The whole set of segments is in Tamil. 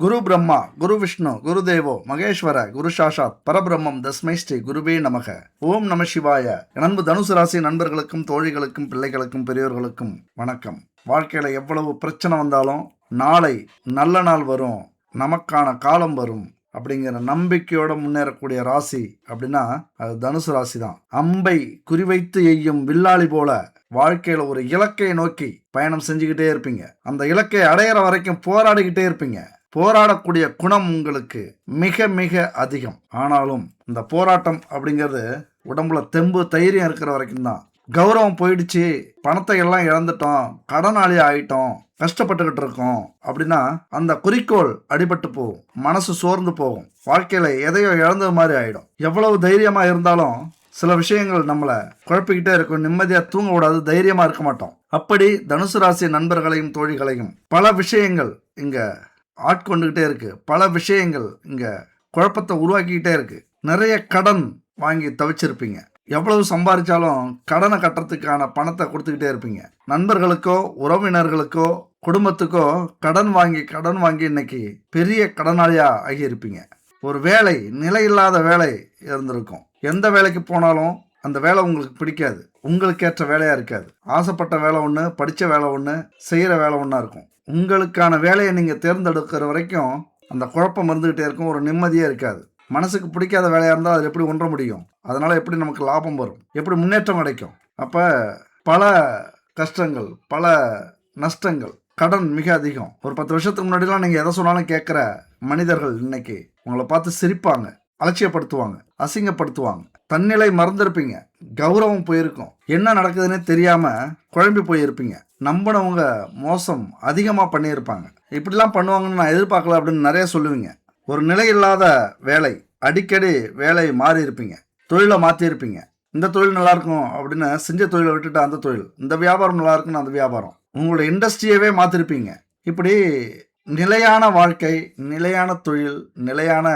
குரு பிரம்மா, குரு விஷ்ணு, குரு தேவோ மகேஸ்வர, குரு சாஷாத் பரபிரம்மம் தஸ்மை ஸ்ரீ குருவே நமக. ஓம் நம சிவாய. நண்பு தனுசு ராசி நண்பர்களுக்கும் தோழிகளுக்கும் பிள்ளைகளுக்கும் பெரியோர்களுக்கும் வணக்கம். வாழ்க்கையில எவ்வளவு பிரச்சனை வந்தாலும் நாளை நல்ல நாள் வரும், நமக்கான காலம் வரும் அப்படிங்கிற நம்பிக்கையோட முன்னேறக்கூடிய ராசி அப்படின்னா அது தனுசு ராசி தான். அம்பை குறிவைத்து எய்யும் வில்லாளி போல வாழ்க்கையில ஒரு இலக்கை நோக்கி பயணம் செஞ்சுக்கிட்டே இருப்பீங்க. அந்த இலக்கை அடையிற வரைக்கும் போராடிக்கிட்டே இருப்பீங்க. போராடக்கூடிய குணம் உங்களுக்கு மிக மிக அதிகம். ஆனாலும் இந்த போராட்டம் அப்படிங்கிறது உடம்புல தெம்பு தைரியம் இருக்கிற வரைக்கும் தான். கௌரவம் போயிடுச்சு, பணத்தை எல்லாம் இழந்துட்டோம், கடனாளி ஆயிட்டோம், கஷ்டப்பட்டுக்கிட்டு இருக்கோம் அப்படின்னா அந்த குறிக்கோள் அடிபட்டு போகும், மனசு சோர்ந்து போகும், வாழ்க்கையில எதையோ இழந்தது மாதிரி ஆயிடும். எவ்வளவு தைரியமா இருந்தாலும் சில விஷயங்கள் நம்மளை குழப்பிக்கிட்டே இருக்கும், நிம்மதியா தூங்க விடாது, தைரியமா இருக்க மாட்டோம். அப்படி தனுசு ராசி நண்பர்களையும் தோழிகளையும் பல விஷயங்கள் இங்க ஆட்கொண்டுகிட்டே இருக்கு. பல விஷயங்கள் இங்க குழப்பத்தை உருவாக்கிக்கிட்டே இருக்கு. நிறைய கடன் வாங்கி தவிச்சிருப்பீங்க. எவ்வளவு சம்பாதிச்சாலும் கடனை கட்டுறதுக்கான பணத்தை கொடுத்துக்கிட்டே இருப்பீங்க. நண்பர்களுக்கோ உறவினர்களுக்கோ குடும்பத்துக்கோ கடன் வாங்கி இன்னைக்கு பெரிய கடனாளியா ஆகியிருப்பீங்க. ஒரு வேலை, நிலையில்லாத வேலை இருந்திருக்கும். எந்த வேலைக்கு போனாலும் அந்த வேலை உங்களுக்கு பிடிக்காது, உங்களுக்கு ஏற்ற வேலையா இருக்காது. ஆசைப்பட்ட வேலை ஒன்று, படித்த வேலை ஒன்று, செய்கிற வேலை ஒன்றா இருக்கும். உங்களுக்கான வேலையை நீங்கள் தேர்ந்தெடுக்கிற வரைக்கும் அந்த குழப்பம் இருந்துகிட்டே இருக்கும், ஒரு நிம்மதியே இருக்காது. மனசுக்கு பிடிக்காத வேலையாக இருந்தால் அதில் எப்படி ஒன்ற முடியும்? அதனால் எப்படி நமக்கு லாபம் வரும், எப்படி முன்னேற்றம் கிடைக்கும்? அப்போ பல கஷ்டங்கள், பல நஷ்டங்கள், கடன் மிக அதிகம். ஒரு 10 வருஷத்துக்கு முன்னாடிலாம் நீங்கள் எதை சொன்னாலும் கேட்குற மனிதர்கள் இன்னைக்கு உங்களை பார்த்து சிரிப்பாங்க, அலட்சியப்படுத்துவாங்க, அசிங்கப்படுத்துவாங்க. தன்னிலை மறந்துருப்பீங்க, கௌரவம் போயிருக்கும், என்ன நடக்குதுன்னு தெரியாமல் குழம்பி போயிருப்பீங்க. நம்பினவங்க மோசம் அதிகமாக பண்ணியிருப்பாங்க. இப்படிலாம் பண்ணுவாங்கன்னு நான் எதிர்பார்க்கல அப்படின்னு நிறைய சொல்லுவீங்க. ஒரு நிலை இல்லாத வேலை, அடிக்கடி வேலை மாறி இருப்பீங்க, தொழிலை மாற்றிருப்பீங்க. இந்த தொழில் நல்லாயிருக்கும் அப்படின்னு செஞ்ச தொழிலை விட்டுட்டு அந்த தொழில், இந்த வியாபாரம் நல்லா இருக்குன்னு அந்த வியாபாரம், உங்களோட இண்டஸ்ட்ரியவே மாற்றிருப்பீங்க. இப்படி நிலையான வாழ்க்கை, நிலையான தொழில், நிலையான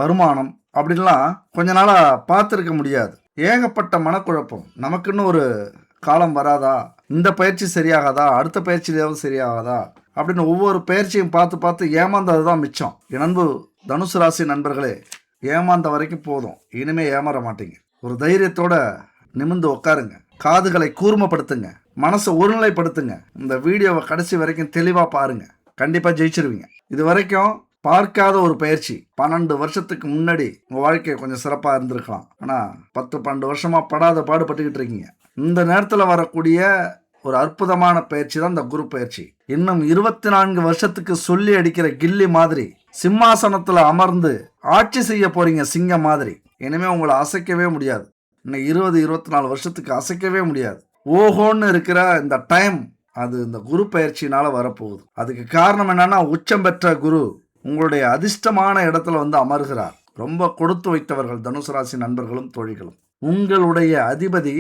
வருமானம் அப்படின்லாம் கொஞ்ச நாளாக பார்த்துருக்க முடியாது. ஏகப்பட்ட மனக்குழப்பம். நமக்குன்னு ஒரு காலம் வராதா, இந்த பயிற்சி சரியாகாதா, அடுத்த பயிற்சியிலாவது சரியாகாதா அப்படின்னு ஒவ்வொரு பயிற்சியும் பார்த்து பார்த்து ஏமாந்தது தான் மிச்சம். நண்பு தனுசு ராசி நண்பர்களே, ஏமாந்த வரைக்கும் போதும், இனிமே ஏமாற மாட்டீங்க. ஒரு தைரியத்தோட நிமிர்ந்து உட்காருங்க, காதுகளை கூர்மைப்படுத்துங்க, மனசை ஒருநிலைப்படுத்துங்க. இந்த வீடியோவை கடைசி வரைக்கும் தெளிவாக பாருங்க, கண்டிப்பாக ஜெயிச்சிருவீங்க. இது வரைக்கும் பார்க்காத ஒரு பயிற்சி. 12 வருஷத்துக்கு முன்னாடி உங்கள் வாழ்க்கை கொஞ்சம் சிறப்பாக இருந்திருக்கலாம். ஆனால் 10-12 வருஷமாக படாத பாடுபட்டுக்கிட்டு இருக்கீங்க. இந்த நேரத்தில் வரக்கூடிய ஒரு அற்புதமான பயிற்சி தான் இந்த குரு பயிற்சி. இன்னும் 24 வருஷத்துக்கு சொல்லி அடிக்கிற கில்லி மாதிரி சிம்மாசனத்தில் அமர்ந்து ஆட்சி செய்ய போறீங்க, சிங்கம் மாதிரி. இனிமே உங்களை அசைக்கவே முடியாது. இன்னும் 20-24 வருஷத்துக்கு அசைக்கவே முடியாது. ஓஹோன்னு இருக்கிற இந்த டைம் அது இந்த குரு பயிற்சினால வரப்போகுது. அதுக்கு காரணம் என்னன்னா, உச்சம் பெற்ற குரு உங்களுடைய அதிர்ஷ்டமான இடத்துல வந்து அமர்கிறார். ரொம்ப கொடுத்து வைத்தவர்கள் தனுசு ராசி நண்பர்களும் தோழிகளும். உங்களுடைய அதிபதி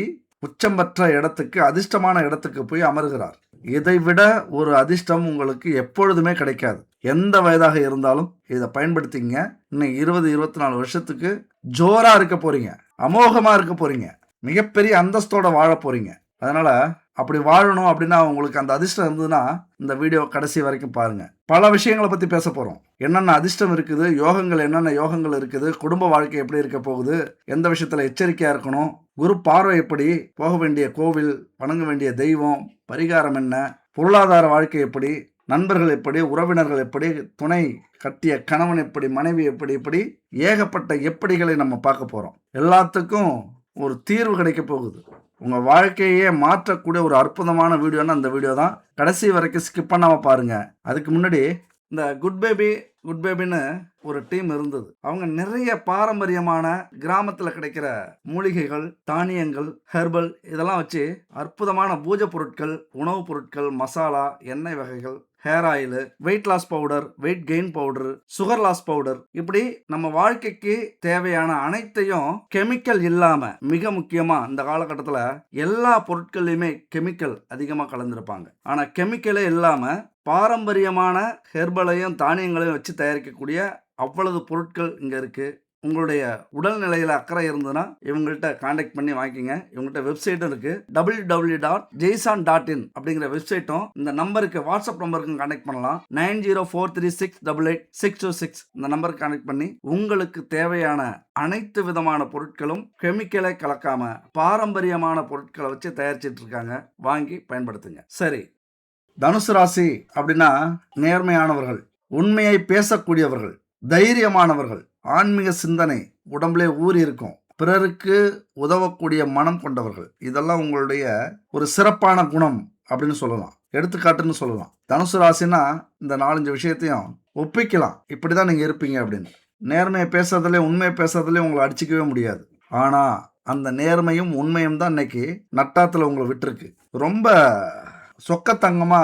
உச்சம் பெற்ற இடத்துக்கு, அதிர்ஷ்டமான இடத்துக்கு போய் அமர்கிறார். இதை விட ஒரு அதிர்ஷ்டம் உங்களுக்கு எப்பொழுதுமே கிடைக்காது. எந்த வயதாக இருந்தாலும் இதை பயன்படுத்திங்க. இன்னும் 20-24 வருஷத்துக்கு ஜோரா இருக்க போறீங்க, அமோகமா இருக்க போறீங்க, மிகப்பெரிய அந்தஸ்தோட வாழ போறீங்க. அதனால அப்படி வாழணும் அப்படின்னா உங்களுக்கு அந்த அதிர்ஷ்டம் இருந்ததுன்னா இந்த வீடியோ கடைசி வரைக்கும் பாருங்க. பல விஷயங்களை பற்றி பேச போகிறோம். என்னென்ன அதிர்ஷ்டம் இருக்குது, யோகங்கள் என்னென்ன யோகங்கள் இருக்குது, குடும்ப வாழ்க்கை எப்படி இருக்க போகுது, எந்த விஷயத்தில் எச்சரிக்கையாக இருக்கணும், குரு பார்வை எப்படி, போக வேண்டிய கோவில், வணங்க வேண்டிய தெய்வம், பரிகாரம் என்ன, பொருளாதார வாழ்க்கை எப்படி, நண்பர்கள் எப்படி, உறவினர்கள் எப்படி, துணை கட்டிய கணவன் எப்படி, மனைவி எப்படி, இப்படி ஏகப்பட்ட எப்படிகளை நம்ம பார்க்க போகிறோம். எல்லாத்துக்கும் ஒரு தீர்வு கிடைக்க போகுது. உங்கள் வாழ்க்கையே மாற்றக்கூடிய ஒரு அற்புதமான வீடியோன்னா அந்த வீடியோ தான். கடைசி வரைக்கும் ஸ்கிப் பண்ணாமல் பாருங்கள். அதுக்கு முன்னாடி இந்த குட் பேபின்னு ஒரு டீம் இருந்தது. அவங்க நிறைய பாரம்பரியமான கிராமத்தில் கிடைக்கிற மூலிகைகள், தானியங்கள், ஹெர்பல் இதெல்லாம் வச்சு அற்புதமான பூஜை பொருட்கள், உணவுப் பொருட்கள், மசாலா, எண்ணெய் வகைகள், hair oil, weight loss powder, weight gain powder, sugar loss powder, இப்படி நம்ம வாழ்க்கைக்கு தேவையான அனைத்தையும் கெமிக்கல் இல்லாம, மிக முக்கியமா இந்த காலகட்டத்தில் எல்லா பொருட்கள்லையுமே கெமிக்கல் அதிகமாக கலந்துருப்பாங்க. ஆனால் கெமிக்கலே இல்லாம பாரம்பரியமான ஹெர்பலையும் தானியங்களையும் வச்சு தயாரிக்கக்கூடிய அவ்வளவு பொருட்கள் இங்கே இருக்கு. உங்களுடைய உடல்நிலையில் அக்கறை இருந்ததுன்னா இவங்கள்ட்ட காண்டாக்ட் பண்ணி வாங்கிக்கோங்க. இவங்கள்ட்ட வெப்சைட்டும் இருக்குது, www.jason.in அப்படிங்கிற வெப்சைட்டும். இந்த நம்பருக்கு வாட்ஸ்அப் நம்பருக்கும் காண்டாக்ட் பண்ணலாம். 9043688626 இந்த நம்பருக்கு காண்டாக்ட் பண்ணி உங்களுக்கு தேவையான அனைத்து விதமான பொருட்களும் கெமிக்கலை கலக்காம பாரம்பரியமான பொருட்களை வச்சு தயாரிச்சிட்டு இருக்காங்க. வாங்கி பயன்படுத்துங்க. சரி, தனுசு ராசி அப்படின்னா நேர்மையானவர்கள், உண்மையை பேசக்கூடியவர்கள், தைரியமானவர்கள், ஆன்மீக சிந்தனை உடம்புலே ஊறி இருக்கும், பிறருக்கு உதவக்கூடிய மனம் கொண்டவர்கள். இதெல்லாம் உங்களுடைய ஒரு சிறப்பான குணம் அப்படின்னு சொல்லலாம், எடுத்துக்காட்டுன்னு சொல்லலாம். தனுசு ராசினா இந்த 4-5 விஷயத்தையும் ஒப்பிக்கலாம். இப்படிதான் நீங்க இருப்பீங்க அப்படின்னு. நேர்மையை பேசுறதுலேயும் உண்மையை பேசுறதுலேயும் உங்களை அடிச்சிக்கவே முடியாது. ஆனா அந்த நேர்மையும் உண்மையும் தான் இன்னைக்கு நட்டாத்துல உங்களை விட்டுருக்கு. ரொம்ப சொக்கத்தங்கமா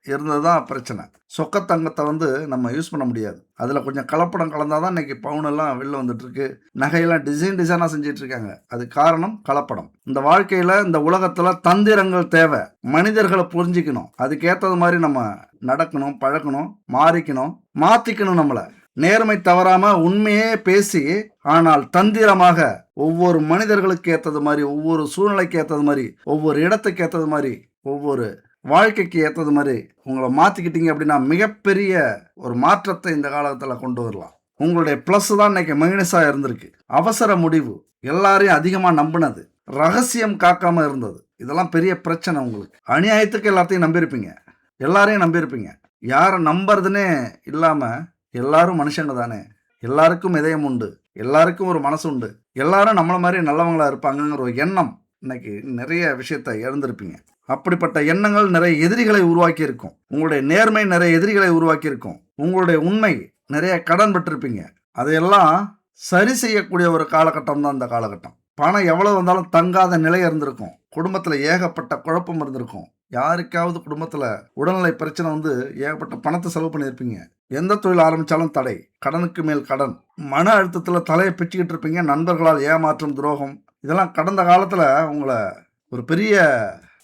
இருந்தது தான் பிரச்சனை. சொக்கத்தங்கத்தை நம்ம யூஸ் பண்ண முடியாது. அதில் கொஞ்சம் கலப்படம் கலந்தாதான் இன்னைக்கு பவுனெல்லாம் வெளில வந்துட்டு இருக்கு. நகையெல்லாம் டிசைனாக செஞ்சிட்டு இருக்காங்க. அது காரணம் கலப்படம். இந்த வாழ்க்கையில் இந்த உலகத்தில் தந்திரங்கள் தேவை. மனிதர்களை புரிஞ்சிக்கணும், அதுக்கேற்றது மாதிரி நம்ம நடக்கணும், பழக்கணும், மாற்றிக்கணும் நம்மளை. நேர்மை தவறாம உண்மையே பேசி, ஆனால் தந்திரமாக ஒவ்வொரு மனிதர்களுக்கு ஏற்றது மாதிரி, ஒவ்வொரு சூழ்நிலைக்கு ஏற்றது மாதிரி, ஒவ்வொரு இடத்துக்கு ஏற்றது மாதிரி, ஒவ்வொரு வாழ்க்கைக்கு ஏற்றது மாதிரி உங்களை மாற்றிக்கிட்டீங்க அப்படின்னா மிகப்பெரிய ஒரு மாற்றத்தை இந்த காலத்தில் கொண்டு வரலாம். உங்களுடைய ப்ளஸ் தான் இன்னைக்கு மைனஸாக இருந்திருக்கு. அவசர முடிவு, எல்லாரையும் அதிகமாக நம்பினது, ரகசியம் காக்காம இருந்தது, இதெல்லாம் பெரிய பிரச்சனை உங்களுக்கு. அநியாயத்துக்கு எல்லாத்தையும் நம்பியிருப்பீங்க, எல்லாரையும் நம்பியிருப்பீங்க. யாரை நம்புறதுன்னே இல்லாமல் எல்லாரும் மனுஷங்க தானே, எல்லாருக்கும் இதயம் உண்டு, எல்லாருக்கும் ஒரு மனசு உண்டு, எல்லாரும் நம்மளை மாதிரி நல்லவங்களா இருப்பாங்கங்கிற ஒரு எண்ணம் இன்னைக்கு நிறைய விஷயத்தை இழந்திருப்பீங்க. அப்படிப்பட்ட எண்ணங்கள் நிறைய எதிரிகளை உருவாக்கி இருக்கும். உங்களுடைய நேர்மை நிறைய எதிரிகளை உருவாக்கி இருக்கும். உங்களுடைய உண்மை நிறைய கடன் பெற்றிருப்பீங்க. அதையெல்லாம் சரி செய்யக்கூடிய ஒரு காலகட்டம் தான் இந்த காலகட்டம். பணம் எவ்வளவு வந்தாலும் தங்காத நிலை இருந்திருக்கும். குடும்பத்தில் ஏகப்பட்ட குழப்பம் இருந்திருக்கும். யாருக்காவது குடும்பத்தில் உடல்நிலை பிரச்சனை ஏகப்பட்ட பணத்தை செலவு பண்ணியிருப்பீங்க. எந்த தொழில் ஆரம்பித்தாலும் தடை, கடனுக்கு மேல் கடன், மன அழுத்தத்தில் தலையை பிச்சுக்கிட்டு இருப்பீங்க. நண்பர்களால் ஏமாற்றம், துரோகம், இதெல்லாம் கடந்த காலத்தில் உங்களை ஒரு பெரிய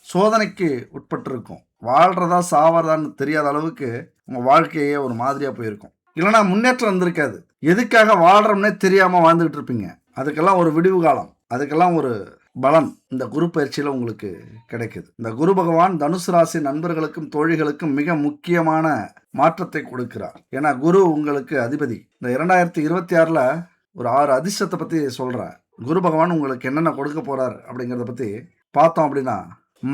சோதனைக்கு உட்பட்டிருக்கும். வாழ்கிறதா சாவறதான்னு தெரியாத அளவுக்கு உங்கள் வாழ்க்கையே ஒரு மாதிரியாக போயிருக்கும். இல்லைனா முன்னேற்றம் இருந்திருக்காது. எதுக்காக வாழ்கிறோம்னே தெரியாமல் வாழ்ந்துக்கிட்டு இருப்பீங்க. அதுக்கெல்லாம் ஒரு விடிவு காலம், அதுக்கெல்லாம் ஒரு பலன் இந்த குரு பயிற்சியில் உங்களுக்கு கிடைக்குது. இந்த குரு பகவான் தனுசு ராசி நண்பர்களுக்கும் தோழிகளுக்கும் மிக முக்கியமான மாற்றத்தை கொடுக்கிறார். ஏன்னா குரு உங்களுக்கு அதிபதி. இந்த 2026 ஒரு 6 அதிர்ஷ்டத்தை பற்றி சொல்கிறேன். குரு பகவான் உங்களுக்கு என்னென்ன கொடுக்க போகிறார் அப்படிங்கிறத பற்றி பார்த்தோம் அப்படின்னா,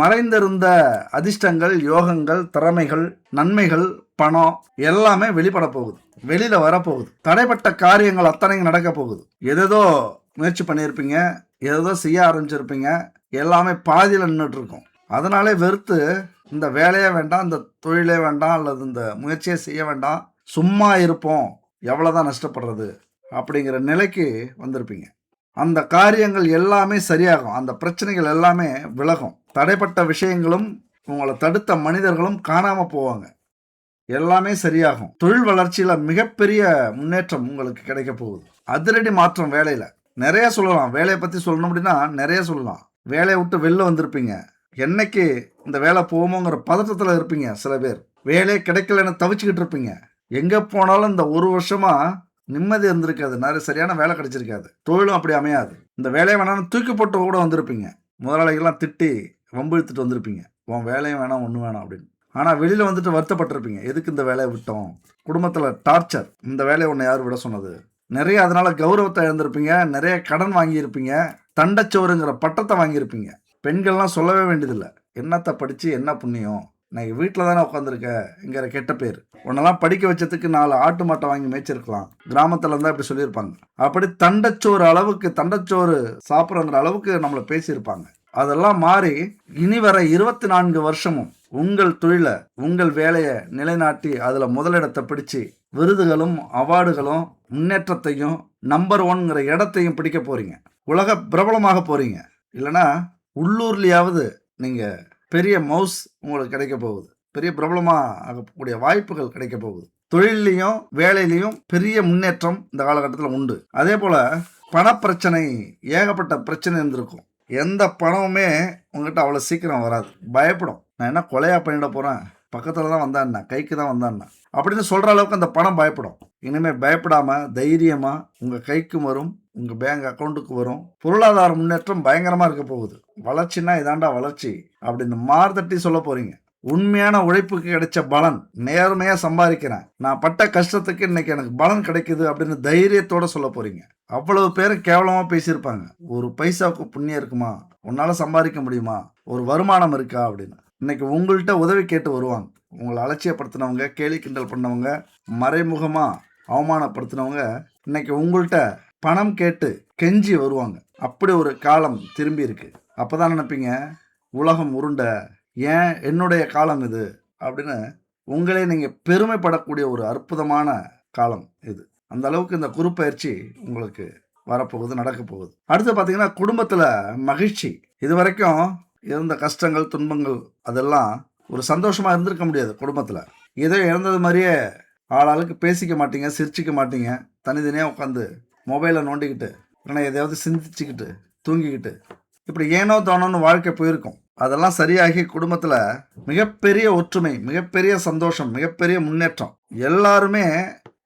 மறைந்திருந்த அதிர்ஷ்டங்கள், யோகங்கள், திறமைகள், நன்மைகள், பணம் எல்லாமே வெளிப்பட போகுது, வெளியில வரப்போகுது. தடைப்பட்ட காரியங்கள் அத்தனையும் நடக்க போகுது. எதோ முயற்சி பண்ணியிருப்பீங்க, ஏதோ செய்ய ஆரம்பிச்சிருப்பீங்க, எல்லாமே பாதியில் நின்றுட்டு இருக்கும். அதனாலே வெறுத்து இந்த வேலையே வேண்டாம், இந்த தொழிலே வேண்டாம், அல்லது இந்த முயற்சியே செய்ய வேண்டாம், சும்மா இருப்போம், எவ்வளோதான் நஷ்டப்படுறது அப்படிங்கிற நிலைக்கு வந்திருப்பீங்க. அந்த காரியங்கள் எல்லாமே சரியாகும், அந்த பிரச்சனைகள் எல்லாமே விலகும். தடைப்பட்ட விஷயங்களும் உங்களை தடுத்த மனிதர்களும் காணாமல் போவாங்க, எல்லாமே சரியாகும். தொழில் வளர்ச்சியில் மிகப்பெரிய முன்னேற்றம் உங்களுக்கு கிடைக்க போகுது. அதிரடி மாற்றம் வேலையில் நிறைய சொல்லலாம். வேலையை பற்றி சொல்லணும் அப்படின்னா நிறைய சொல்லலாம். வேலையை விட்டு வெளில வந்திருப்பீங்க. என்னைக்கு இந்த வேலை போகுமோங்கிற பதட்டத்தில் இருப்பீங்க. சில பேர் வேலையே கிடைக்கலன்னு தவிச்சுக்கிட்டு இருப்பீங்க. எங்கே போனாலும் இந்த 1 வருஷமா நிம்மதி இருந்திருக்காது, நிறைய சரியான வேலை கிடைச்சிருக்காது, தொழிலும் அப்படி அமையாது. இந்த வேலையை வேணாம்னு தூக்கி போட்டு கூட வந்திருப்பீங்க. முதலாளிகள்லாம் திட்டி வம்பு இழுத்துட்டு வந்திருப்பீங்க, உன் வேலையும் வேணாம் ஒன்றும் வேணாம் அப்படின்னு. ஆனால் வெளியில் வந்துட்டு வருத்தப்பட்டிருப்பீங்க, எதுக்கு இந்த வேலையை விட்டோம், குடும்பத்தில் டார்ச்சர், இந்த வேலையை ஒன்று யார் விட சொன்னது, நிறைய அதனால கௌரவத்தை இழந்திருப்பீங்க, நிறைய கடன் வாங்கியிருப்பீங்க, தண்டச்சோறுங்கிற பட்டத்தை வாங்கியிருப்பீங்க. பெண்கள்லாம் சொல்லவே வேண்டியதில்லை, என்னத்தை படித்து என்ன புண்ணியம், நான் வீட்டில் தானே உட்காந்துருக்க இங்கிற கெட்ட பேர், உன்னெல்லாம் படிக்க வச்சதுக்கு 4 ஆட்டு மாட்டை வாங்கி மேய்ச்சிருக்கலாம், கிராமத்தில் இருந்தால் இப்படி சொல்லியிருப்பாங்க. அப்படி தண்டச்சோறு அளவுக்கு, தண்டச்சோறு சாப்பிட்றங்கிற அளவுக்கு நம்மளை பேசியிருப்பாங்க. அதெல்லாம் மாறி இனி வர 24 வருஷமும் உங்கள் தொழிலை, உங்கள் வேலையை நிலைநாட்டி அதில் முதலிடத்தை பிடிச்சி விருதுகளும் அவார்டுகளும் முன்னேற்றத்தையும் நம்பர் 1ங்கிற இடத்தையும் பிடிக்க போறீங்க. உலக பிரபலமாக போறீங்க. இல்லைன்னா உள்ளூர்லையாவது நீங்கள் பெரிய மவுஸ் உங்களுக்கு கிடைக்க போகுது, பெரிய பிரபலமாக ஆகக்கூடிய வாய்ப்புகள் கிடைக்க போகுது. தொழிலையும் வேலையிலையும் பெரிய முன்னேற்றம் இந்த காலகட்டத்தில் உண்டு. அதே போல் பணப்பிரச்சனை, ஏகப்பட்ட பிரச்சனை இருந்திருக்கும். எந்த பணமுமே உங்ககிட்ட அவ்வளோ சீக்கிரம் வராது, பயப்படும். நான் என்ன கொலையாக பண்ணிட போகிறேன், பக்கத்தில் தான் வந்தான்னா, கைக்கு தான் வந்தான்னா அப்படின்னு சொல்கிற அளவுக்கு அந்த பணம் பயப்படும். இனிமே பயப்படாம தைரியமா உங்க கைக்கும் வரும், உங்க பேங்க் அக்கௌண்ட்டுக்கு வரும். பொருளாதார முன்னேற்றம் பயங்கரமா இருக்க போகுது. வளர்ச்சின்னா இதாண்டா வளர்ச்சி அப்படின்னு மார்தட்டி சொல்ல போறீங்க. உண்மையான உழைப்புக்கு கிடைச்ச பலன், நேர்மையா சம்பாதிக்கிறேன், நான் பட்ட கஷ்டத்துக்கு இன்னைக்கு எனக்கு பலன் கிடைக்குது அப்படின்னு தைரியத்தோட சொல்ல போறீங்க. அவ்வளவு பேர் கேவலமா பேசியிருப்பாங்க. ஒரு பைசாவுக்கு புண்ணியம் இருக்குமா, உன்னால சம்பாதிக்க முடியுமா, ஒரு வருமானம் இருக்கா அப்படின்னு. இன்னைக்கு உங்கள்கிட்ட உதவி கேட்டு வருவாங்க. உங்களை அலட்சியப்படுத்தினவங்க, கேலி கிண்டல் பண்ணவங்க, மறைமுகமா அவமானப்படுத்தினவங்க இன்னைக்கு உங்கள்கிட்ட பணம் கேட்டு கெஞ்சி வருவாங்க. அப்படி ஒரு காலம் திரும்பி இருக்கு. அப்பதான் நினைப்பீங்க, உலகம் உருண்டை, ஏன் என்னுடைய காலம் இது அப்படின்னு உங்களே நீங்கள் பெருமைப்படக்கூடிய ஒரு அற்புதமான காலம் இது. அந்த அளவுக்கு இந்த குரு பயிற்சி உங்களுக்கு வரப்போகுது, நடக்க போகுது. அடுத்து பார்த்தீங்கன்னா குடும்பத்தில் மகிழ்ச்சி. இது வரைக்கும் இருந்த கஷ்டங்கள், துன்பங்கள் அதெல்லாம் ஒரு சந்தோஷமாக இருந்திருக்க முடியாது. குடும்பத்தில் ஏதோ இறந்தது மாதிரியே ஆளாளுக்கு பேசிக்க மாட்டீங்க, சிரிச்சிக்க மாட்டீங்க. தனித்தனியாக உட்காந்து மொபைலை நோண்டிக்கிட்டு இல்லைன்னா எதையாவது சிந்திச்சுக்கிட்டு தூங்கிக்கிட்டு இப்படி ஏனோ தோணுன்னு வாழ்க்கை போயிருக்கும். அதெல்லாம் சரியாகி குடும்பத்தில் மிகப்பெரிய ஒற்றுமை, மிகப்பெரிய சந்தோஷம், மிகப்பெரிய முன்னேற்றம். எல்லாருமே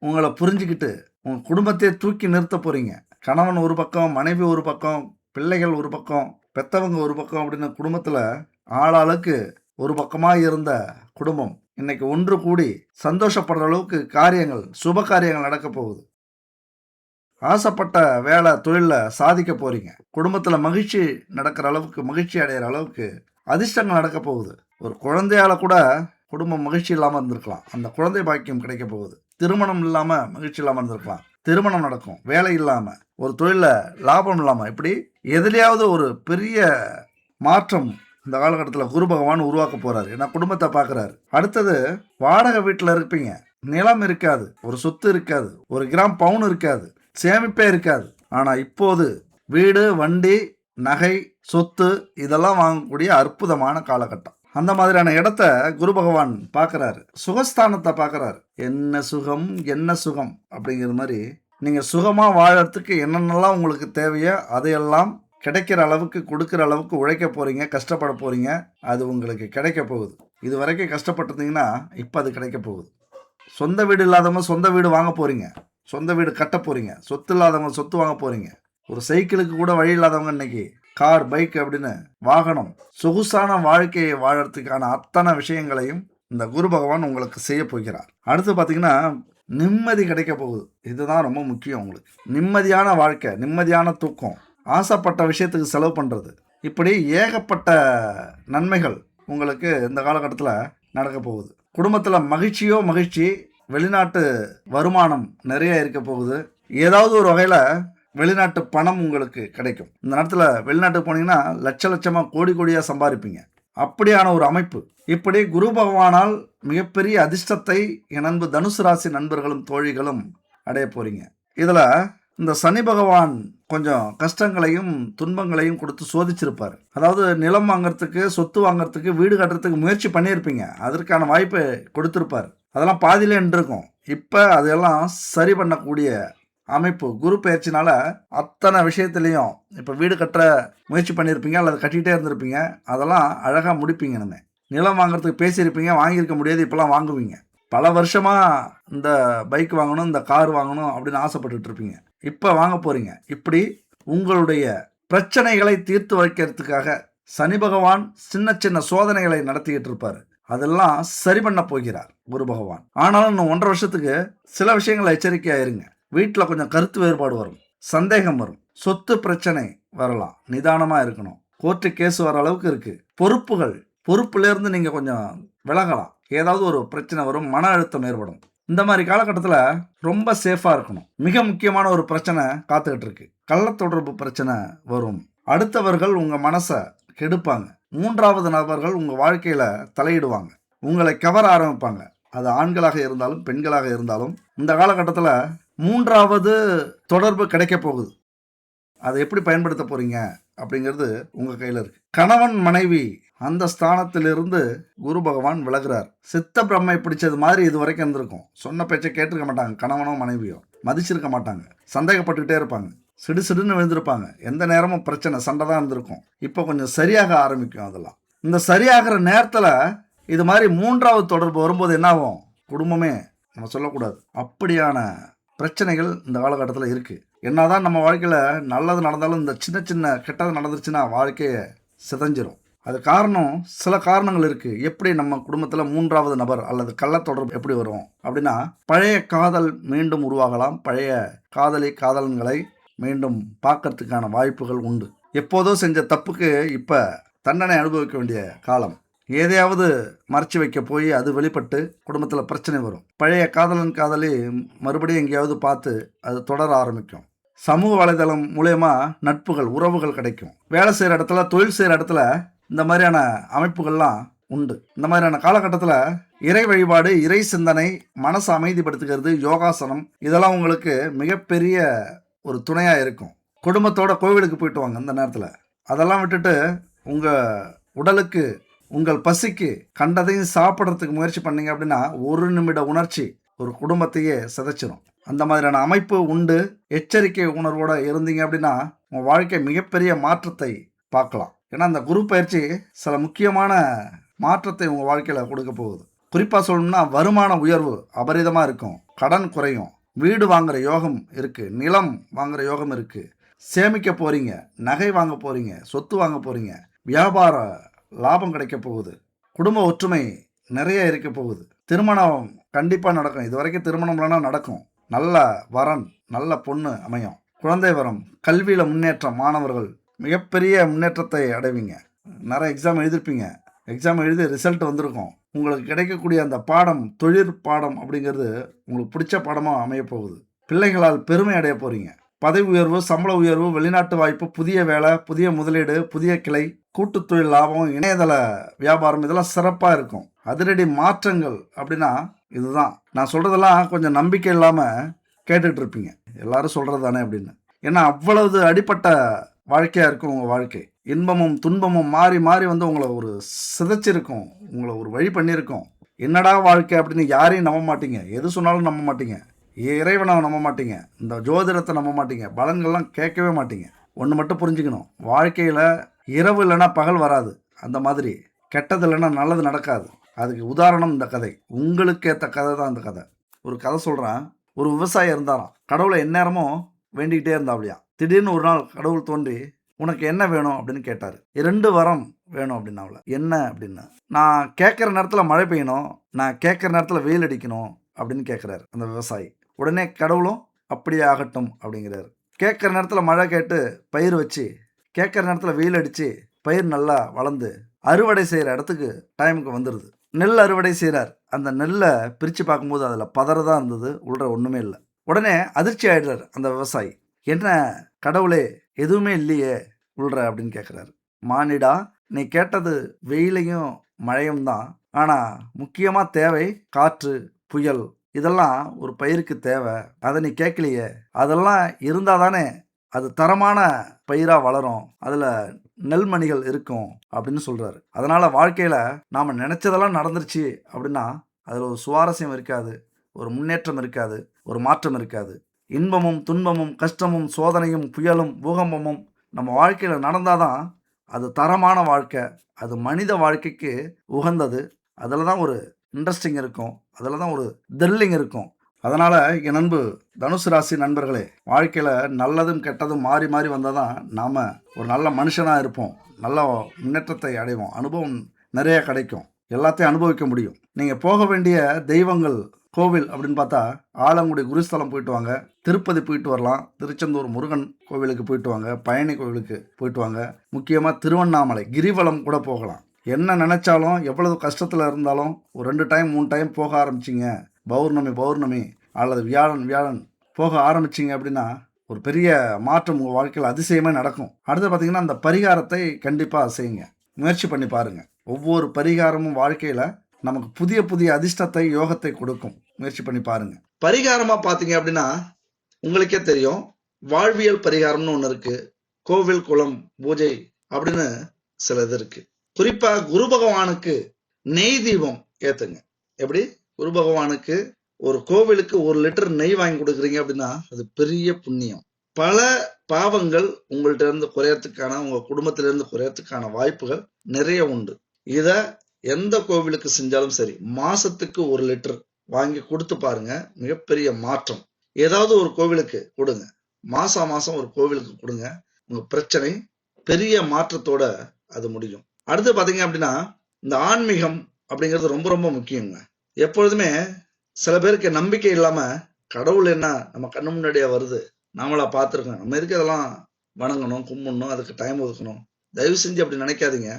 உங்களை புரிஞ்சுக்கிட்டு உங்கள் குடும்பத்தையே தூக்கி நிறுத்த போகிறீங்க. கணவன் ஒரு பக்கம், மனைவி ஒரு பக்கம், பிள்ளைகள் ஒரு பக்கம், பெத்தவங்க ஒரு பக்கம் அப்படின்னு குடும்பத்தில் ஆளாளுக்கு ஒரு பக்கமாக இருந்த குடும்பம் இன்னைக்கு ஒன்று கூடி சந்தோஷப்படுற அளவுக்கு காரியங்கள், சுப காரியங்கள் நடக்க போகுது. ஆசைப்பட்ட வேலை தொழிலில் சாதிக்க போகிறீங்க. குடும்பத்தில் மகிழ்ச்சி நடக்கிற அளவுக்கு, மகிழ்ச்சி அடைகிற அளவுக்கு அதிர்ஷ்டங்கள் நடக்க போகுது. ஒரு குழந்தையால் கூட குடும்பம் மகிழ்ச்சி இல்லாமல் இருந்திருக்கலாம், அந்த குழந்தை பாக்கியம் கிடைக்க போகுது. திருமணம் இல்லாமல் மகிழ்ச்சி இல்லாமல் இருந்திருக்கலாம், திருமணம் நடக்கும். வேலை இல்லாமல், ஒரு தொழிலில் லாபம் இல்லாமல், இப்படி எதுலையாவது ஒரு பெரிய மாற்றம் இந்த காலகட்டத்தில் குரு பகவான் உருவாக்க போகிறாரு. ஏன்னா குடும்பத்தை பார்க்குறாரு. அடுத்தது வாடகை வீட்டில் இருப்பீங்க. நிலம் இருக்காது, ஒரு சொத்து இருக்காது, ஒரு கிராம் பவுன் இருக்காது, சேமிப்பே இருக்காது. ஆனால் இப்போது வீடு, வண்டி, நகை, சொத்து இதெல்லாம் வாங்கக்கூடிய அற்புதமான காலகட்டம். அந்த மாதிரியான இடத்த குரு பகவான் பார்க்குறாரு. சுகஸ்தானத்தை பார்க்குறாரு. என்ன சுகம், என்ன சுகம் அப்படிங்கிற மாதிரி நீங்கள் சுகமாக வாழறதுக்கு என்னென்னலாம் உங்களுக்கு தேவையோ அதையெல்லாம் கிடைக்கிற அளவுக்கு, கொடுக்குற அளவுக்கு உழைக்க போகிறீங்க, கஷ்டப்பட போகிறீங்க. அது உங்களுக்கு கிடைக்க போகுது. இது வரைக்கும் கஷ்டப்பட்டிருந்தீங்கன்னா இப்போ அது கிடைக்க போகுது. சொந்த வீடு இல்லாதவங்க சொந்த வீடு வாங்க போகிறீங்க, சொந்த வீடு கட்ட போகிறீங்க. சொத்து இல்லாதவங்க சொத்து வாங்க போகிறீங்க. ஒரு சைக்கிளுக்கு கூட வழி இல்லாதவங்க இன்னைக்கு கார், பைக் அப்படின்னு வாகனம், சொகுசான வாழ்க்கையை வாழறதுக்கான அத்தனை விஷயங்களையும் இந்த குரு பகவான் உங்களுக்கு செய்ய போகிறார். அடுத்து பார்த்தீங்கன்னா நிம்மதி கிடைக்க போகுது. இதுதான் ரொம்ப முக்கியம். உங்களுக்கு நிம்மதியான வாழ்க்கை, நிம்மதியான தூக்கம், ஆசைப்பட்ட விஷயத்துக்கு செலவு பண்ணுறது, இப்படி ஏகப்பட்ட நன்மைகள் உங்களுக்கு இந்த காலகட்டத்தில் நடக்க போகுது. குடும்பத்தில் மகிழ்ச்சியோ மகிழ்ச்சி, வெளிநாட்டு வருமானம் நிறைய இருக்க போகுது. ஏதாவது ஒரு வகையில் வெளிநாட்டு பணம் உங்களுக்கு கிடைக்கும். இந்த நேரத்தில் வெளிநாட்டுக்கு போனீங்கன்னா லட்ச லட்சமாக, கோடி கோடியாக சம்பாதிப்பீங்க. அப்படியான ஒரு அமைப்பு. இப்படி குரு பகவானால் மிகப்பெரிய அதிர்ஷ்டத்தை என் அன்பு தனுசு ராசி நண்பர்களும் தோழிகளும் அடைய போகிறீங்க. இதில் இந்த சனி பகவான் கொஞ்சம் கஷ்டங்களையும் துன்பங்களையும் கொடுத்து சோதிச்சிருப்பார். அதாவது நிலம் வாங்கிறதுக்கு, சொத்து வாங்கிறதுக்கு, வீடு கட்டுறதுக்கு முயற்சி பண்ணியிருப்பீங்க. அதற்கான வாய்ப்பை கொடுத்துருப்பார். அதெல்லாம் பாதியிலே நின்றுருக்கும். இப்போ அதெல்லாம் சரி பண்ணக்கூடிய அமைப்பு குரு பயிற்சினால அத்தனை விஷயத்துலையும். இப்போ வீடு கட்டுற முயற்சி பண்ணியிருப்பீங்க, அல்லது கட்டிகிட்டே இருந்திருப்பீங்க. அதெல்லாம் அழகாக முடிப்பீங்க. நம்ம நிலம் வாங்குறதுக்கு பேசியிருப்பீங்க, வாங்கியிருக்க முடியாது, இப்போலாம் வாங்குவீங்க. பல வருஷமாக இந்த பைக் வாங்கணும், இந்த கார் வாங்கணும் அப்படின்னு ஆசைப்பட்டுட்டு இருப்பீங்க. இப்போ வாங்க போகிறீங்க. இப்படி உங்களுடைய பிரச்சனைகளை தீர்த்து வைக்கிறதுக்காக சனி பகவான் சின்ன சின்ன சோதனைகளை நடத்திக்கிட்டு இருப்பார். அதெல்லாம் சரி பண்ண போகிறார் குரு பகவான். ஆனாலும் இன்னும் 1.5 வருஷத்துக்கு சில விஷயங்கள் எச்சரிக்கையாக இருங்க. வீட்டில் கொஞ்சம் கருத்து வேறுபாடு வரும், சந்தேகம் வரும், சொத்து பிரச்சனை வரலாம், நிதானமாக இருக்கணும். கோர்ட்டு கேஸ் வர அளவுக்கு இருக்குது. பொறுப்புலேருந்து நீங்கள் கொஞ்சம் விலகலாம். ஏதாவது ஒரு பிரச்சனை வரும், மன அழுத்தம் ஏற்படும். இந்த மாதிரி காலகட்டத்தில் ரொம்ப சேஃபாக இருக்கணும். மிக முக்கியமான ஒரு பிரச்சனை காத்துக்கிட்டு இருக்கு. கள்ளத்தொடர்பு பிரச்சனை வரும். அடுத்தவர்கள் உங்கள் மனசை கெடுப்பாங்க. 3வது நபர்கள் உங்கள் வாழ்க்கையில் தலையிடுவாங்க, உங்களை கவர ஆரம்பிப்பாங்க. அது ஆண்களாக இருந்தாலும் பெண்களாக இருந்தாலும் இந்த காலகட்டத்தில் 3வது தொடர்பு கிடைக்க போகுது. அதை எப்படி பயன்படுத்த போகிறீங்க அப்படிங்கிறது உங்கள் கையில் இருக்குது. கணவன் மனைவி அந்த ஸ்தானத்திலிருந்து குரு பகவான் விலகுறார். சித்த பிரம்மை பிடிச்சது மாதிரி இது வரைக்கும் இருந்திருக்கும். சொன்ன பேச்சை கேட்டிருக்க மாட்டாங்க. கணவனோ மனைவியோ மதிச்சிருக்க மாட்டாங்க. சந்தேகப்பட்டுக்கிட்டே இருப்பாங்க, சிடுசிடுன்னு விழுந்திருப்பாங்க. எந்த நேரமும் பிரச்சனை, சண்டை தான் இருந்திருக்கும். இப்போ கொஞ்சம் சரியாக ஆரம்பிக்கும். அதெல்லாம் இந்த சரியாகிற நேரத்தில் இது மாதிரி 3வது தொடர்பு வரும்போது என்ன ஆகும்? குடும்பமே நம்ம சொல்லக்கூடாது. அப்படியான பிரச்சனைகள் இந்த காலகட்டத்தில் இருக்குது. என்னதான் நம்ம வாழ்க்கையில் நல்லது நடந்தாலும் இந்த சின்ன சின்ன கெட்டது நடந்துருச்சுன்னா வாழ்க்கையை சிதைஞ்சிரும். அது காரணம் சில காரணங்கள் இருக்குது. எப்படி நம்ம குடும்பத்தில் மூன்றாவது நபர் அல்லது கள்ளத்தொடர்பு எப்படி வரும் அப்படின்னா, பழைய காதல் மீண்டும் உருவாகலாம். பழைய காதலன்களை மீண்டும் பார்க்கறதுக்கான வாய்ப்புகள் உண்டு. எப்போதோ செஞ்ச தப்புக்கு இப்போ தண்டனை அனுபவிக்க வேண்டிய காலம். எதையாவது மறைச்சி வைக்க போய் அது வெளிப்பட்டு குடும்பத்தில் பிரச்சனை வரும். பழைய காதலி மறுபடியும் எங்கேயாவது பார்த்து அது தொடர ஆரம்பிக்கும். சமூக வலைதளம் மூலயமா நட்புகள், உறவுகள் கிடைக்கும். வேலை செய்கிற இடத்துல, தொழில் செய்கிற இடத்துல இந்த மாதிரியான அமைப்புகள்லாம் உண்டு. இந்த மாதிரியான காலகட்டத்தில் இறை வழிபாடு, இறை சிந்தனை, மனசை அமைதிப்படுத்துகிறது, யோகாசனம் இதெல்லாம் உங்களுக்கு மிகப்பெரிய ஒரு துணையாக இருக்கும். குடும்பத்தோட கோவிலுக்கு போயிட்டு வாங்க. இந்த நேரத்தில் அதெல்லாம் விட்டுட்டு உங்கள் உடலுக்கு, உங்கள் பசிக்கு கண்டதையும் சாப்பிட்றதுக்கு முயற்சி பண்ணீங்க அப்படின்னா ஒரு நிமிட உணர்ச்சி ஒரு குடும்பத்தையே சிதைச்சிரும். அந்த மாதிரியான அமைப்பு உண்டு. எச்சரிக்கை உணர்வோடு இருந்தீங்க அப்படின்னா உங்கள் வாழ்க்கை மிகப்பெரிய மாற்றத்தை பார்க்கலாம். ஏன்னா அந்த குரு பயிற்சி சில முக்கியமான மாற்றத்தை உங்கள் வாழ்க்கையில் கொடுக்க போகுது. குறிப்பாக சொல்லணும்னா வருமான உயர்வு அபரிதமாக இருக்கும். கடன் குறையும். வீடு வாங்குகிற யோகம் இருக்குது. நிலம் வாங்குகிற யோகம் இருக்குது. சேமிக்க போகிறீங்க, நகை வாங்க போகிறீங்க, சொத்து வாங்க போகிறீங்க, வியாபார லாபம் கிடைக்க போகுது. குடும்ப ஒற்றுமை நிறைய இருக்க போகுது. திருமணம் கண்டிப்பாக நடக்கும். இது வரைக்கும் திருமணம் இல்லைனா நடக்கும். நல்ல வரன், நல்ல பொண்ணு அமையும். குழந்தை வரம், கல்வியில் முன்னேற்றம், மாணவர்கள் மிகப்பெரிய முன்னேற்றத்தை அடைவீங்க. நிறைய எக்ஸாம் எழுதிருப்பீங்க. எக்ஸாம் எழுதி ரிசல்ட் வந்திருக்கும். உங்களுக்கு கிடைக்கக்கூடிய அந்த பாடம், தொழிற் பாடம் அப்படிங்கிறது உங்களுக்கு பிடிச்ச பாடமாக அமைய போகுது. பிள்ளைகளால் பெருமை அடைய போகிறீங்க. பதவி உயர்வு, சம்பள உயர்வு, வெளிநாட்டு வாய்ப்பு, புதிய வேலை, புதிய முதலீடு, புதிய கிளை, கூட்டு தொழில் லாபம், இணையதள வியாபாரம் இதெல்லாம் சிறப்பாக இருக்கும். அதிரடி மாற்றங்கள் அப்படின்னா இதுதான். நான் சொல்கிறதெல்லாம் கொஞ்சம் நம்பிக்கை இல்லாமல் கேட்டுட்டு இருப்பீங்க. எல்லாரும் சொல்கிறது தானே அப்படின்னு. ஏன்னா அவ்வளவு அடிப்பட்ட வாழ்க்கையாக இருக்கும் உங்கள் வாழ்க்கை. இன்பமும் துன்பமும் மாறி மாறி வந்து உங்களை ஒரு சிதைச்சிருக்கும், உங்களை ஒரு வழி பண்ணியிருக்கோம். என்னடா வாழ்க்கை அப்படின்னு யாரையும் நம்ப மாட்டீங்க. எது சொன்னாலும் நம்ப மாட்டீங்க. இறைவனை நம்ப மாட்டீங்க. இந்த ஜோதிடத்தை நம்ப மாட்டீங்க. பலன்கள்லாம் கேட்கவே மாட்டீங்க. ஒன்று மட்டும் புரிஞ்சுக்கணும், வாழ்க்கையில் இரவு இல்லைன்னா பகல் வராது. அந்த மாதிரி கெட்டது இல்லைன்னா நல்லது நடக்காது. அதுக்கு உதாரணம் இந்த கதை. உங்களுக்கு ஏற்ற கதை தான் இந்த கதை. ஒரு கதை சொல்கிறேன். ஒரு விவசாயி இருந்தாராம். கடவுளை எந்நேரமும் வேண்டிக்கிட்டே இருந்தாப்லையா. திடீர்னு ஒரு நாள் கடவுள் தோன்றி உனக்கு என்ன வேணும் அப்படின்னு கேட்டார். 2 வரம் வேணும் அப்படின்னாவில். என்ன அப்படின்னா, நான் கேட்குற நேரத்தில் மழை பெய்யணும், நான் கேட்குற நேரத்தில் வெயில் அடிக்கணும் அப்படின்னு கேட்குறாரு அந்த விவசாயி. உடனே கடவுளும் அப்படியே ஆகட்டும் அப்படிங்கிறாரு. கேட்குற நேரத்தில் மழை கேட்டு பயிர் வச்சு, கேட்குற நேரத்தில் வெயில் அடித்து பயிர் நல்லா வளர்ந்து அறுவடை செய்கிற இடத்துக்கு டைமுக்கு வந்துடுது. நெல் அறுவடை செய்கிறார். அந்த நெல்லை பிரித்து பார்க்கும்போது அதில் பதற தான் இருந்தது, உள்ள ஒன்றுமே இல்லை. உடனே அதிர்ச்சி ஆகிடுறார் அந்த விவசாயி. என்ன கடவுளே, எதுவுமே இல்லையே உள்ற அப்படின்னு கேட்குறாரு. மானிடா, நீ கேட்டது வெயிலையும் மழையும் தான். ஆனால் முக்கியமாக தேவை காற்று, புயல். இதெல்லாம் ஒரு பயிருக்கு தேவை. அதை நீ கேட்கலையே. அதெல்லாம் இருந்தால் தானே அது தரமான பயிராக வளரும், அதில் நெல்மணிகள் இருக்கும் அப்படின்னு சொல்கிறாரு. அதனால் வாழ்க்கையில் நாம் நினச்சதெல்லாம் நடந்துருச்சு அப்படின்னா அதில் ஒரு சுவாரஸ்யம் இருக்காது, ஒரு முன்னேற்றம் இருக்காது, ஒரு மாற்றம் இருக்காது. இன்பமும் துன்பமும் கஷ்டமும் சோதனையும் புயலும் பூகம்பமும் நம்ம வாழ்க்கையில் நடந்தால் தான் அது தரமான வாழ்க்கை, அது மனித வாழ்க்கைக்கு உகந்தது. அதில் தான் ஒரு இன்ட்ரெஸ்டிங் இருக்கும், அதில் தான் ஒரு த்ரில்லிங் இருக்கும். அதனால் என் அன்பு தனுசு ராசி நண்பர்களே, வாழ்க்கையில் நல்லதும் கெட்டதும் மாறி மாறி வந்தால் தான் நாம் ஒரு நல்ல மனுஷனாக இருப்போம், நல்ல முன்னேற்றத்தை அடைவோம், அனுபவம் நிறைய கிடைக்கும், எல்லாத்தையும் அனுபவிக்க முடியும். நீங்கள் போக வேண்டிய தெய்வங்கள் கோவில் அப்படின்னு பார்த்தா ஆலங்குடி குருஸ்தலம் போயிட்டு வாங்க, திருப்பதி போயிட்டு வரலாம், திருச்செந்தூர் முருகன் கோவிலுக்கு போயிட்டு வாங்க, பழனி கோவிலுக்கு போயிட்டு வாங்க, முக்கியமாக திருவண்ணாமலை கிரிவலம் கூட போகலாம். என்ன நினச்சாலும் எவ்வளவு கஷ்டத்தில் இருந்தாலும் ஒரு 2 டைம் 3 டைம் போக ஆரம்பிச்சிங்க, பௌர்ணமி அல்லது வியாழன் போக ஆரம்பிச்சிங்க அப்படின்னா ஒரு பெரிய மாற்றம் உங்கள் வாழ்க்கையில் அதிசயமே நடக்கும். அடுத்து பார்த்திங்கன்னா அந்த பரிகாரத்தை கண்டிப்பாக செய்யுங்க, முயற்சி பண்ணி பாருங்கள். ஒவ்வொரு பரிகாரமும் வாழ்க்கையில் நமக்கு புதிய புதிய அதிர்ஷ்டத்தை, யோகத்தை கொடுக்கும். முயற்சி பண்ணி பாருங்கள். பரிகாரமாக பார்த்தீங்க அப்படின்னா உங்களுக்கே தெரியும், வாழ்வியல் பரிகாரம்னு ஒன்று இருக்குது, கோவில் குளம் பூஜை அப்படின்னு சில இது இருக்குது. குறிப்பாக குரு பகவானுக்கு நெய் தீபம் ஏற்றுங்க. எப்படி குரு பகவானுக்கு ஒரு கோவிலுக்கு 1 லிட்டர் நெய் வாங்கி கொடுக்குறீங்க அப்படின்னா அது பெரிய புண்ணியம். பல பாவங்கள் உங்கள்கிட்ட இருந்து குறையறதுக்கான, உங்கள் குடும்பத்திலிருந்து குறையறதுக்கான வாய்ப்புகள் நிறைய உண்டு. இதை எந்த கோவிலுக்கு செஞ்சாலும் சரி, மாசத்துக்கு 1 லிட்டர் வாங்கி கொடுத்து பாருங்க. மிகப்பெரிய மாற்றம். ஏதாவது ஒரு கோவிலுக்கு கொடுங்க. மாசம் மாசம் ஒரு கோவிலுக்கு கொடுங்க. உங்க பிரச்சனை பெரிய மாற்றத்தோட அது முடியும். அடுத்து பாத்தீங்க அப்படின்னா, இந்த ஆன்மீகம் அப்படிங்கிறது ரொம்ப ரொம்ப முக்கியங்க. எப்பொழுதுமே சில பேருக்கு நம்பிக்கை இல்லாம கடவுள் என்ன நம்ம கண்ணு முன்னாடியே வருது, நாமளா பார்த்துருக்கோம், நம்ம எதுக்கு இதெல்லாம் வணங்கணும், கும்பிடணும், அதுக்கு டைம் ஒதுக்கணும். தயவு செஞ்சு அப்படி நினைக்காதீங்க.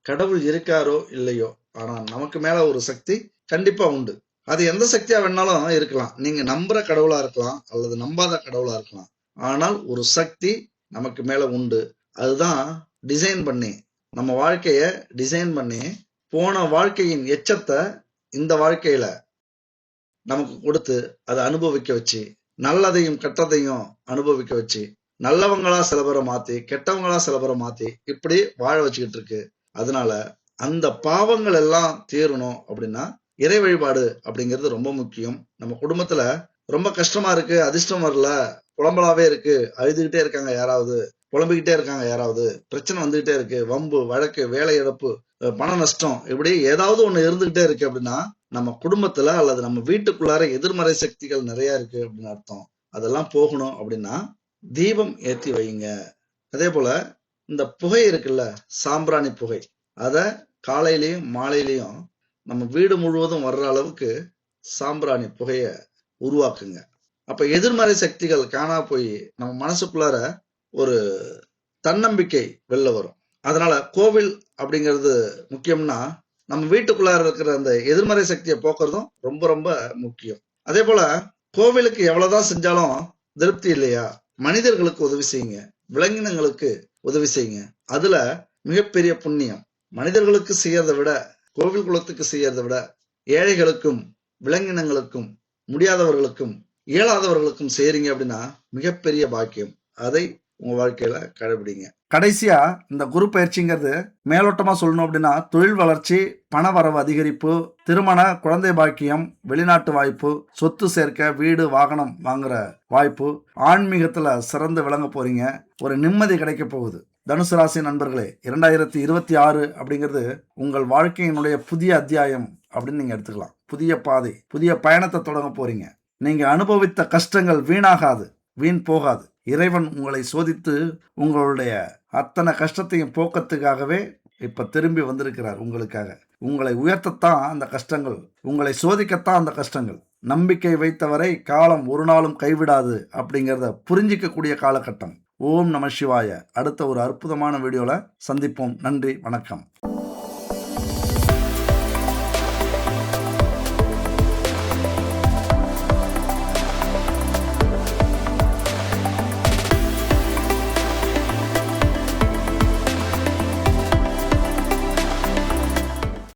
கடவுள் இருக்காரோ இல்லையோ, ஆனா நமக்கு மேல ஒரு சக்தி கண்டிப்பா உண்டு. அது எந்த சக்தியா வேணாலும் இருக்கலாம். நீங்க நம்புற கடவுளா இருக்கலாம் அல்லது நம்பாத கடவுளா இருக்கலாம். ஆனால் ஒரு சக்தி நமக்கு மேல உண்டு. அதுதான் டிசைன் பண்ணி, நம்ம வாழ்க்கைய டிசைன் பண்ணி, போன வாழ்க்கையின் எச்சத்தை இந்த வாழ்க்கையில நமக்கு கொடுத்து அதை அனுபவிக்க வச்சு, நல்லதையும் கெட்டதையும் அனுபவிக்க வச்சு, நல்லவங்களா சில பேரை மாத்தி, கெட்டவங்களா சில பேரை மாத்தி இப்படி வாழ வச்சுக்கிட்டு இருக்கு. அதனால அந்த பாவங்கள் எல்லாம் தீரணும் அப்படின்னா இறை வழிபாடு அப்படிங்கிறது ரொம்ப முக்கியம். நம்ம குடும்பத்துல ரொம்ப கஷ்டமா இருக்கு, அதிர்ஷ்டம் வரல, புலம்பலாவே இருக்கு, அழுதுகிட்டே இருக்காங்க யாராவது, புலம்பிக்கிட்டே இருக்காங்க யாராவது, பிரச்சனை வந்துகிட்டே இருக்கு, வம்பு வழக்கு, வேலை இழப்பு, பண நஷ்டம், இப்படி ஏதாவது ஒண்ணு இருந்துகிட்டே இருக்கு அப்படின்னா நம்ம குடும்பத்துல அல்லது நம்ம வீட்டுக்குள்ளார எதிர்மறை சக்திகள் நிறைய இருக்கு அப்படின்னு அர்த்தம். அதெல்லாம் போகணும் அப்படின்னா தீபம் ஏத்தி வைங்க. அதே போல இந்த புகை இருக்குல்ல, சாம்பிராணி புகை, அத காலையிலயும் மாலையிலயும் நம்ம வீடு முழுவதும் வர்ற அளவுக்கு சாம்பிராணி புகைய உருவாக்குங்க. அப்ப எதிர்மறை சக்திகள் காணா போய் நம்ம மனசுக்குள்ளார ஒரு தன்னம்பிக்கை வெளில வரும். அதனால கோவில் அப்படிங்கிறது முக்கியம்னா நம்ம வீட்டுக்குள்ளார இருக்கிற அந்த எதிர்மறை சக்தியை போக்குறதும் ரொம்ப ரொம்ப முக்கியம். அதே போல கோவிலுக்கு எவ்வளவுதான் செஞ்சாலும் திருப்தி இல்லையா, மனிதர்களுக்கு உதவி செய்யுங்க, விலங்கினங்களுக்கு உதவி செய்யுங்க. அதுல மிகப்பெரிய புண்ணியம். மனிதர்களுக்கு செய்யறதை விட, கோவில் குலத்துக்கு செய்யறதை விட, ஏழைகளுக்கும் விலங்கினங்களுக்கும் முடியாதவர்களுக்கும் இயலாதவர்களுக்கும் செய்றீங்க அப்படின்னா மிகப்பெரிய பாக்கியம். அதை உங்க வாழ்க்கையில கடைபிடிங்க. கடைசியா இந்த குரு பயிற்சிங்கிறது மேலோட்டமா சொல்லணும் அப்படின்னா, தொழில் வளர்ச்சி, பண வரவு அதிகரிப்பு, திருமண குழந்தை பாக்கியம், வெளிநாட்டு வாய்ப்பு, சொத்து சேர்க்க, வீடு வாகனம் வாங்குற வாய்ப்பு, ஆன்மீகத்துல சிறந்து விளங்க போறீங்க, ஒரு நிம்மதி கிடைக்க போகுது. தனுசு ராசி நண்பர்களே, 2026 அப்படிங்கிறது உங்கள் வாழ்க்கையினுடைய புதிய அத்தியாயம் அப்படின்னு நீங்க எடுத்துக்கலாம். புதிய பாதை, புதிய பயணத்தை தொடங்க போறீங்க. நீங்க அனுபவித்த கஷ்டங்கள் வீணாகாது, வீண் போகாது. இறைவன் உங்களை சோதித்து உங்களுடைய அத்தனை கஷ்டத்தையும் போக்கத்துக்காகவே இப்ப திரும்பி வந்திருக்கிறார் உங்களுக்காக. உங்களை உயர்த்தத்தான் அந்த கஷ்டங்கள், உங்களை சோதிக்கத்தான் அந்த கஷ்டங்கள். நம்பிக்கை வைத்தவரை காலம் ஒரு நாளும் கைவிடாது அப்படிங்கிறத புரிஞ்சிக்கக்கூடிய காலகட்டம். ஓம் நம சிவாய. அடுத்த ஒரு அற்புதமான வீடியோல சந்திப்போம். நன்றி, வணக்கம்.